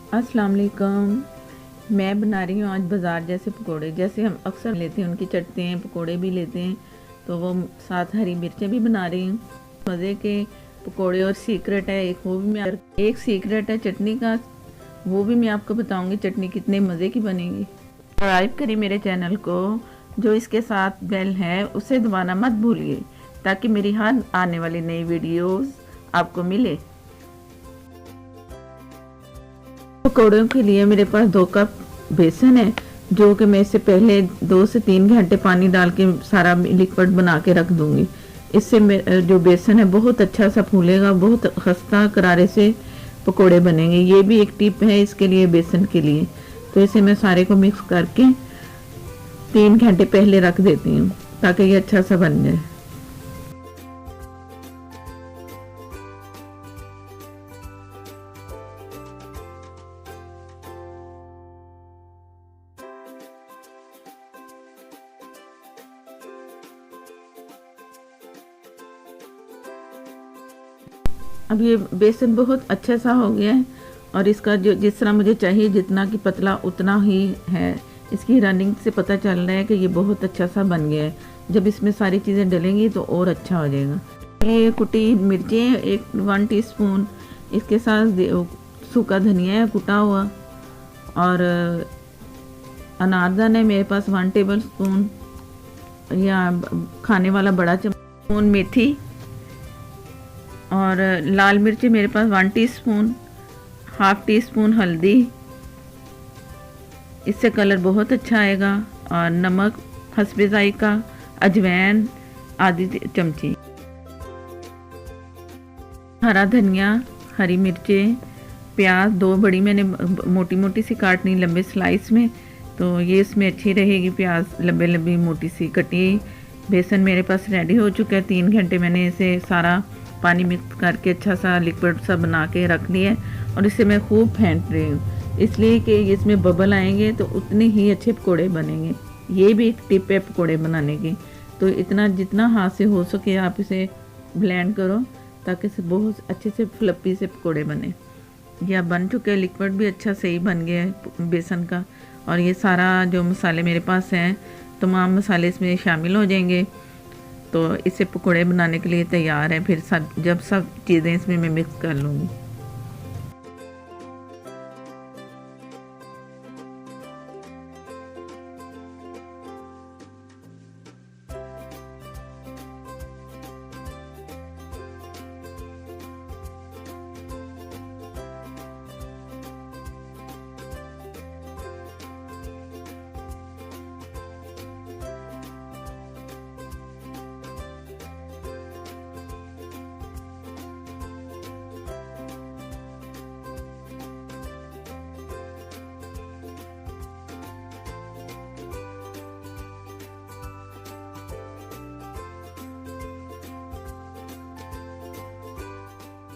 अस्सलाम वालेकुम। मैं बना रही हूँ आज बाज़ार जैसे पकोड़े। जैसे हम अक्सर लेते हैं उनकी चटते हैं, पकोड़े भी लेते हैं, तो वो साथ हरी मिर्चें भी बना रही हूँ मज़े के पकोड़े। और सीक्रेट है एक, वो भी मैं एक सीक्रेट है चटनी का, वो भी मैं आपको बताऊँगी चटनी कितने मज़े की बनेगी। सब्सक्राइब करिए मेरे चैनल को, जो इसके साथ बेल है उसे दबाना मत भूलिए, ताकि मेरी हर आने वाली नई वीडियोज़ आपको मिले। पकौड़ों के लिए मेरे पास 2 कप बेसन है, जो कि मैं इससे पहले 2 से 3 घंटे पानी डाल के सारा लिक्विड बना के रख दूंगी। इससे जो बेसन है बहुत अच्छा सा फूलेगा, बहुत खस्ता करारे से पकोड़े बनेंगे। ये भी एक टिप है इसके लिए, बेसन के लिए। तो इसे मैं सारे को मिक्स करके 3 घंटे पहले रख देती हूँ, ताकि ये अच्छा सा बन जाए। अब ये बेसन बहुत अच्छा सा हो गया है, और इसका जो जिस तरह मुझे चाहिए, जितना कि पतला उतना ही है। इसकी रनिंग से पता चल रहा है कि ये बहुत अच्छा सा बन गया है। जब इसमें सारी चीज़ें डलेंगी तो और अच्छा हो जाएगा। ये कुटी मिर्चें 1 टीस्पून, इसके साथ सूखा धनिया है कुटा हुआ, और अनारदाना है मेरे पास 1 टेबल स्पून, या खाने वाला बड़ा चम्मच मेथी, और लाल मिर्ची मेरे पास 1 टीस्पून, 1/2 टीस्पून हल्दी, इससे कलर बहुत अच्छा आएगा, और नमक हस्बे जायका, अजवाइन आधी चमची, हरा धनिया, हरी मिर्चें, प्याज 2 बड़ी मैंने मोटी मोटी सी काटनी लंबे स्लाइस में, तो ये इसमें अच्छी रहेगी। प्याज लंबे लंबी मोटी सी कटी। बेसन मेरे पास रेडी हो चुका है। 3 घंटे मैंने इसे सारा पानी मिक्स करके अच्छा सा लिक्विड सा बना के रख लिया है, और इसे मैं खूब फेंट रही हूँ, इसलिए कि इसमें बबल आएंगे तो उतने ही अच्छे पकोड़े बनेंगे। ये भी एक टिप है पकोड़े बनाने की। तो इतना जितना हाथ से हो सके आप इसे ब्लेंड करो, ताकि इसे बहुत अच्छे से फ्लपी से पकोड़े बने। यह बन चुके हैं, लिक्विड भी अच्छा सही बन गया है बेसन का। और ये सारा जो मसाले मेरे पास हैं, तमाम मसाले इसमें शामिल हो जाएंगे, तो इसे पकोड़े बनाने के लिए तैयार है। फिर जब सब चीज़ें इसमें मैं मिक्स कर लूँगी।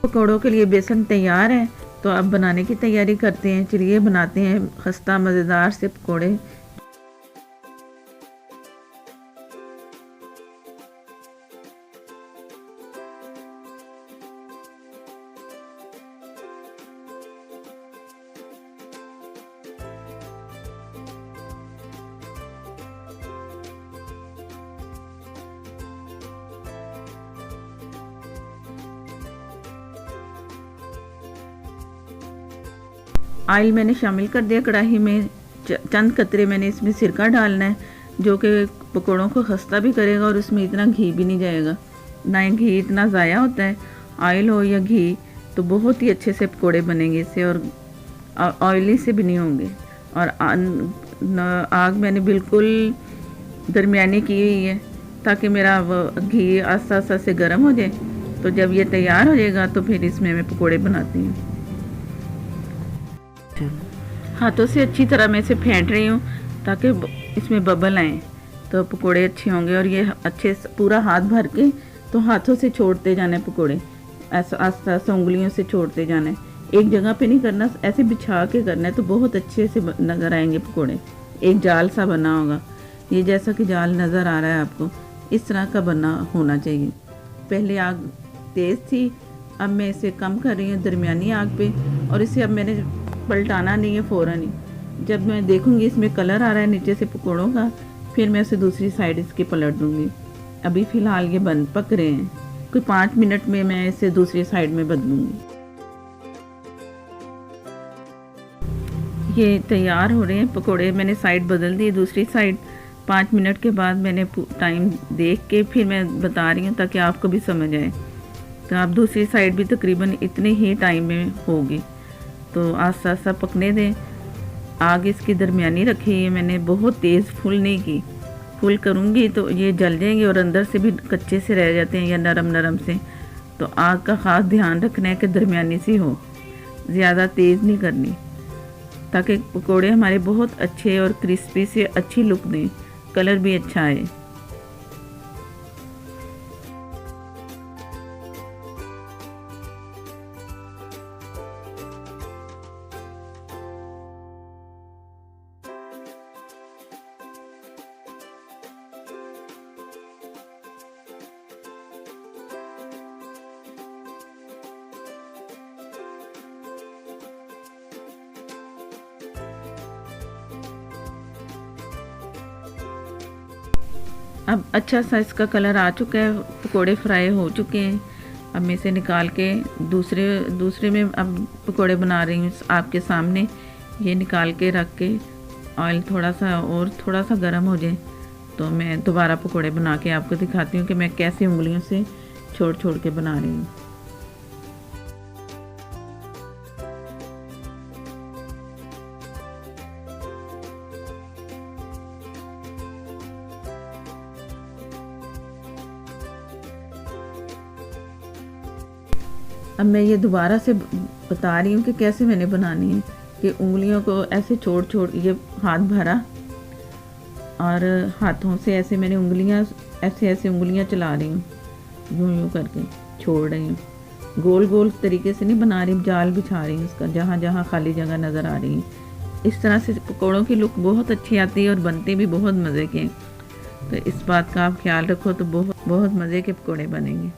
पकौड़ों के लिए बेसन तैयार है, तो अब बनाने की तैयारी करते हैं। चलिए बनाते हैं खस्ता मज़ेदार से पकौड़े। ऑयल मैंने शामिल कर दिया कढ़ाई में। चंद कतरे मैंने इसमें सिरका डालना है, जो कि पकौड़ों को खस्ता भी करेगा, और उसमें इतना घी भी नहीं जाएगा। ना घी इतना ज़ाया होता है, ऑयल हो या घी, तो बहुत ही अच्छे से पकौड़े बनेंगे इससे, और ऑयली से भी नहीं होंगे। और आग मैंने बिल्कुल दरमियानी की हुई है, ताकि मेरा घी आस्ता आस्ता से गर्म हो जाए। तो जब ये तैयार हो जाएगा तो फिर इसमें मैं पकौड़े बनाती हूँ। हाथों से अच्छी तरह मैं इसे फेंट रही हूँ, ताकि इसमें बबल आए, तो पकोड़े अच्छे होंगे। और ये अच्छे पूरा हाथ भर के तो हाथों से छोड़ते जाने पकोड़े, ऐसा आस्ता आस्ता उंगलियों से छोड़ते जाने। एक जगह पे नहीं करना, ऐसे बिछा के करना है, तो बहुत अच्छे से नज़र आएंगे पकोड़े। एक जाल सा बना होगा, ये जैसा कि जाल नज़र आ रहा है आपको, इस तरह का बना होना चाहिए। पहले आग तेज़ थी, अब मैं इसे कम कर रही हूँ दरमियानी आग पे, और इसे अब मैंने पलटाना नहीं है फ़ौरन ही। जब मैं देखूंगी इसमें कलर आ रहा है नीचे से पकौड़ों का, फिर मैं उसे दूसरी साइड इसकी पलट दूंगी। अभी फ़िलहाल ये बंद पक रहे हैं, कोई 5 मिनट में मैं इसे दूसरी साइड में बदलूंगी। ये तैयार हो रहे हैं पकोड़े, मैंने साइड बदल दी दूसरी साइड। 5 मिनट के बाद मैंने टाइम देख के फिर मैं बता रही हूँ ताकि आपको भी समझ आए। तो आप दूसरी साइड भी तकरीबन इतने ही टाइम में होगी, तो आस्ता आस्ता पकने दें। आग इसकी दरमियानी रखी है मैंने, बहुत तेज़ फुल नहीं की। फुल करूँगी तो ये जल जाएंगे और अंदर से भी कच्चे से रह जाते हैं या नरम नरम से। तो आग का ख़ास ध्यान रखना है कि दरमियानी सी हो, ज़्यादा तेज़ नहीं करनी, ताकि पकोड़े हमारे बहुत अच्छे और क्रिस्पी से अच्छी लुक दें, कलर भी अच्छा आए। अब अच्छा सा इसका कलर आ चुका है, पकोड़े फ्राई हो चुके हैं। अब मैं इसे निकाल के दूसरे में अब पकोड़े बना रही हूँ आपके सामने। ये निकाल के रख के ऑयल थोड़ा सा गर्म हो जाए तो मैं दोबारा पकोड़े बना के आपको दिखाती हूँ कि मैं कैसे उंगलियों से छोड़ छोड़ के बना रही हूँ। अब मैं ये दोबारा से बता रही हूँ कि कैसे मैंने बनानी है, कि उंगलियों को ऐसे छोड़ छोड़, ये हाथ भरा और हाथों से ऐसे मैंने उंगलियाँ ऐसे उंगलियाँ चला रही हूँ, यूँ करके छोड़ रही हूँ। गोल गोल तरीके से नहीं बना रही, जाल बिछा रही हूँ उसका, जहाँ जहाँ खाली जगह नज़र आ रही है। इस तरह से पकौड़ों की लुक बहुत अच्छी आती है और बनते भी बहुत मज़े के। तो इस बात का आप ख्याल रखो तो बहुत बहुत मज़े के पकौड़े बनेंगे।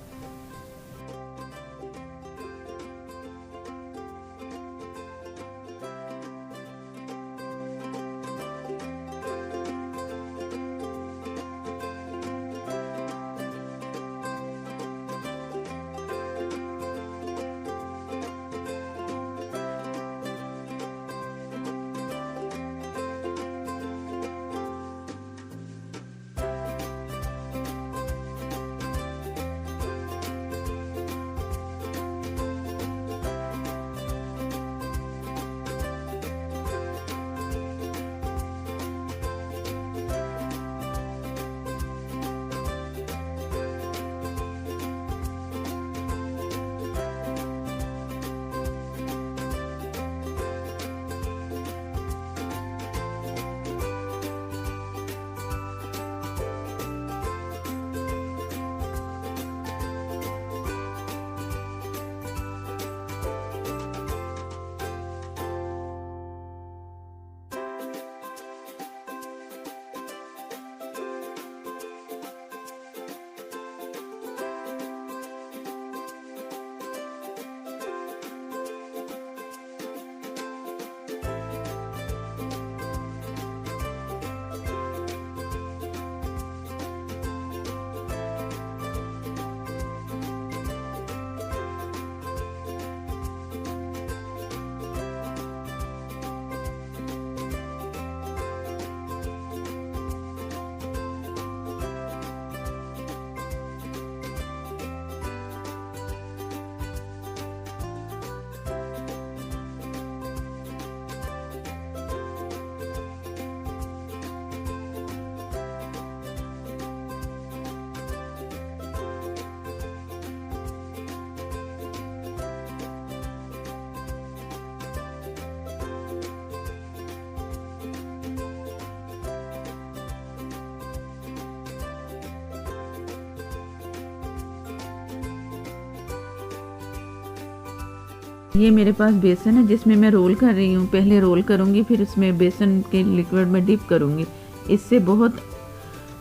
ये मेरे पास बेसन है जिसमें मैं रोल कर रही हूँ। पहले रोल करूँगी, फिर उसमें बेसन के लिक्विड में डिप करूँगी। इससे बहुत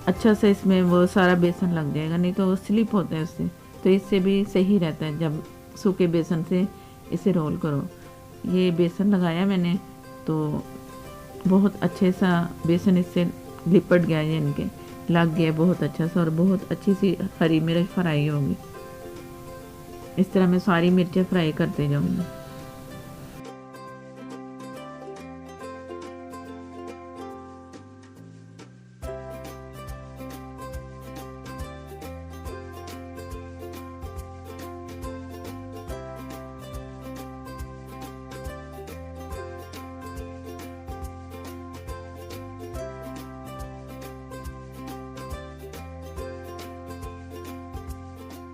अच्छा से इसमें वो सारा बेसन लग जाएगा, नहीं तो वो स्लिप होता है उससे। तो इससे भी सही रहता है जब सूखे बेसन से इसे रोल करो। ये बेसन लगाया मैंने तो बहुत अच्छे सा बेसन इससे लिपट गया, ये इनके लग गया बहुत अच्छा सा, और बहुत अच्छी सी हरी मिर्च फ्राई होगी। इस तरह मैं सारी मिर्चें फ्राई करते जाऊंगी।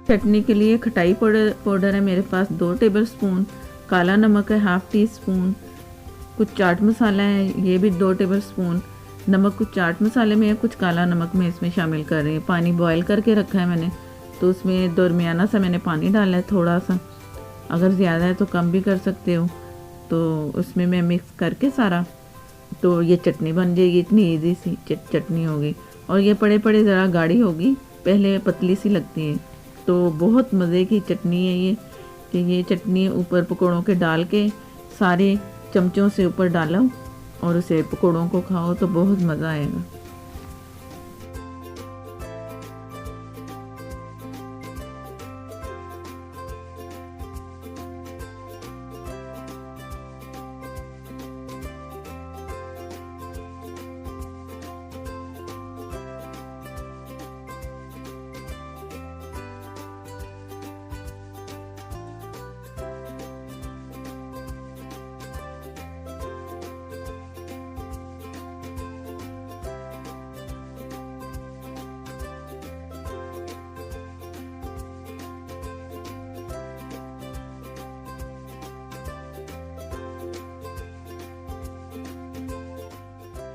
चटनी के लिए खटाई पाउडर है मेरे पास 2 टेबलस्पून, काला नमक है हाफ टी स्पून, कुछ चाट मसाला है ये भी 2 टेबलस्पून, नमक कुछ चाट मसाले में है, कुछ काला नमक में इसमें शामिल कर रही है। पानी बॉयल करके रखा है मैंने, तो उसमें दरमियाना सा मैंने पानी डाला है थोड़ा सा, अगर ज़्यादा है तो कम भी कर सकते हो। तो उसमें मैं मिक्स करके सारा, तो ये चटनी बन जाएगी। इतनी ईजी सी चटनी होगी, और ये पड़े पड़े ज़रा गाढ़ी होगी, पहले पतली सी लगती है। तो बहुत मज़े की चटनी है ये, कि ये चटनी ऊपर पकौड़ों के डाल के सारे चमचों से ऊपर डालो और उसे पकौड़ों को खाओ तो बहुत मज़ा आएगा।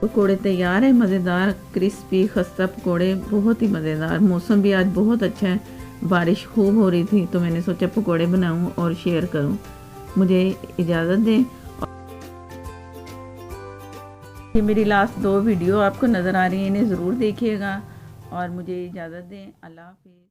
पकोड़े तैयार है, मज़ेदार क्रिस्पी खस्ता पकोड़े, बहुत ही मज़ेदार। मौसम भी आज बहुत अच्छा है, बारिश खूब हो रही थी, तो मैंने सोचा पकोड़े बनाऊं और शेयर करूं। मुझे इजाज़त दें। ये मेरी लास्ट 2 वीडियो आपको नज़र आ रही हैं, इन्हें ज़रूर देखिएगा और मुझे इजाज़त दें। अल्लाह हाफ़िज़।